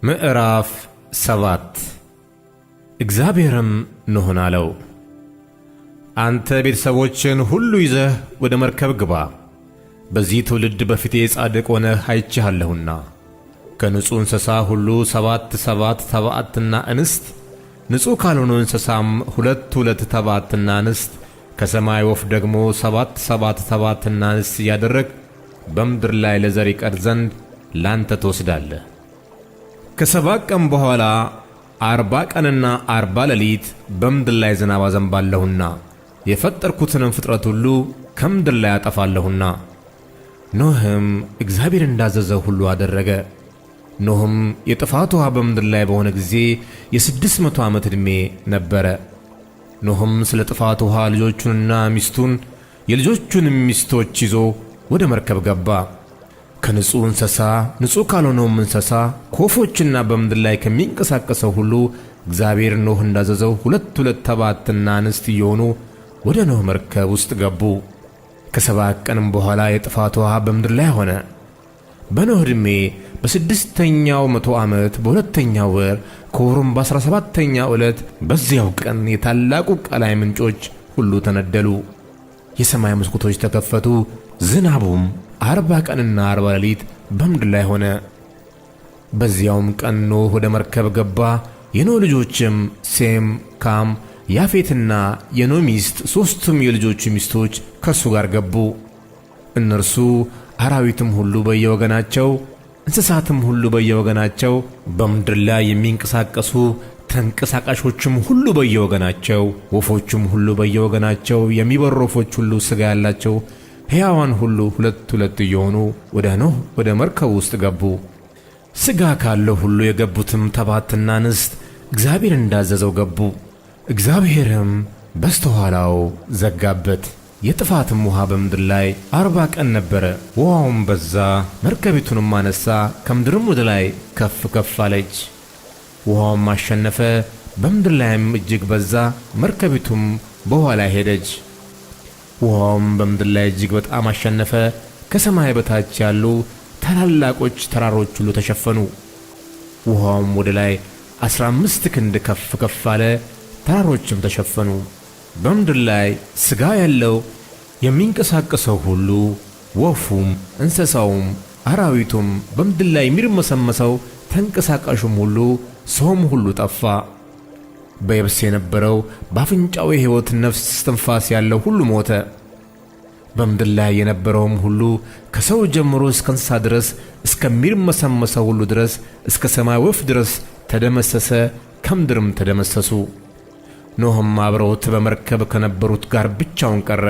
ምዕራፍ 7 እግዚአብሔርም ኖኅን አለው፣ አንተ ቤተሰቦችን ሁሉ ይዘህ ወደ መርከብ ግባ። በዚህ ትውልድ በፊቴ ጻድቅ ሆነህ አይቼሃለሁና ከንጹሕ እንስሳ ሁሉ 7 ተባዕትና እንስት፣ ንጹሕ ካልሆኑ እንስሳም 2 ተባዕትና እንስት፣ ከሰማይ ወፍ ደግሞ 7 ተባዕትና እንስት እያደረግህ በምድር ላይ ለዘር ይቀር ዘንድ ላንተ ትወስዳለህ። ከ7 ቀን በኋላ 40 ቀንና 40 ሌሊት በምድር ላይ ዝናብ አዘንባለሁና የፈጠርኩትንም ፍጥረት ሁሉ ከምድር ላይ አጠፋለሁና። ኖኅም እግዚአብሔር እንዳዘዘው ሁሉ አደረገ። ኖኅም የጥፋት ውኃ በምድር ላይ በሆነ ጊዜ የ600 ዓመት ዕድሜ ነበረ። ኖኅም ስለ ጥፋት ውኃ ልጆቹንና ሚስቱን የልጆቹንም ሚስቶች ይዞ ወደ መርከብ ገባ። ከንጹሕ እንስሳ ንጹሕ ካልሆነውም እንስሳ ከወፎችና በምድር ላይ ከሚንቀሳቀሰው ሁሉ እግዚአብሔር ኖኅ እንዳዘዘው 2 ተባዕትና እንስት እየሆኑ ወደ ኖኅ መርከብ ውስጥ ገቡ። ከ7 ቀንም በኋላ የጥፋት ውኃ በምድር ላይ ሆነ። በኖኅ ዕድሜ በ6ኛው መቶ ዓመት በ2ኛው ወር ከወሩም በ17ኛው ዕለት በዚያው ቀን የታላቁ ቀላይ ምንጮች ሁሉ ተነደሉ። የሰማይ መስኮቶች ተከፈቱ። ዝናቡም 40 ቀንና 40 ሌሊት በምድር ላይ ሆነ። በዚያውም ቀን ኖኅ ወደ መርከብ ገባ። የኖኅ ልጆችም ሴም፣ ካም፣ ያፌትና የኖኅ ሚስት 3ቱም የልጆቹ ሚስቶች ከእርሱ ጋር ገቡ። እነርሱ አራዊትም ሁሉ በየወገናቸው፣ እንስሳትም ሁሉ በየወገናቸው፣ በምድር ላይ የሚንቀሳቀሱ ተንቀሳቃሾችም ሁሉ በየወገናቸው፣ ወፎችም ሁሉ በየወገናቸው፣ የሚበሩ ወፎች ሁሉ ሥጋ ያላቸው ሕያዋን ሁሉ 2 እየሆኑ ወደ ኖኅ ወደ መርከቡ ውስጥ ገቡ። ሥጋ ካለው ሁሉ የገቡትም ተባዕትና እንስት እግዚአብሔር እንዳዘዘው ገቡ። እግዚአብሔርም በስተኋላው ዘጋበት። የጥፋትም ውኃ በምድር ላይ 40 ቀን ነበረ። ውኃውም በዛ፣ መርከቢቱንም አነሣ፣ ከምድርም ወደ ላይ ከፍ ከፍ አለች። ውኃውም አሸነፈ፣ በምድር ላይም እጅግ በዛ፣ መርከቢቱም በውኃ ላይ ሄደች። ውኃውም በምድር ላይ እጅግ በጣም አሸነፈ። ከሰማይ በታች ያሉ ታላላቆች ተራሮች ሁሉ ተሸፈኑ። ውኃውም ወደ ላይ 15 ክንድ ከፍ ከፍ አለ፣ ተራሮችም ተሸፈኑ። በምድር ላይ ሥጋ ያለው የሚንቀሳቀሰው ሁሉ፣ ወፉም፣ እንስሳውም፣ አራዊቱም፣ በምድር ላይ የሚርመሰመሰው ተንቀሳቃሹም ሁሉ፣ ሰውም ሁሉ ጠፋ። በየብስ የነበረው በአፍንጫው የሕይወት ነፍስ እስትንፋስ ያለው ሁሉ ሞተ። በምድር ላይ የነበረውም ሁሉ ከሰው ጀምሮ እስከ እንስሳ ድረስ እስከሚርመሰመሰው ሁሉ ድረስ እስከ ሰማይ ወፍ ድረስ ተደመሰሰ፣ ከምድርም ተደመሰሱ። ኖኅም አብረውት በመርከብ ከነበሩት ጋር ብቻውን ቀረ።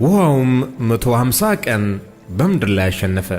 ውኃውም 150 ቀን በምድር ላይ አሸነፈ።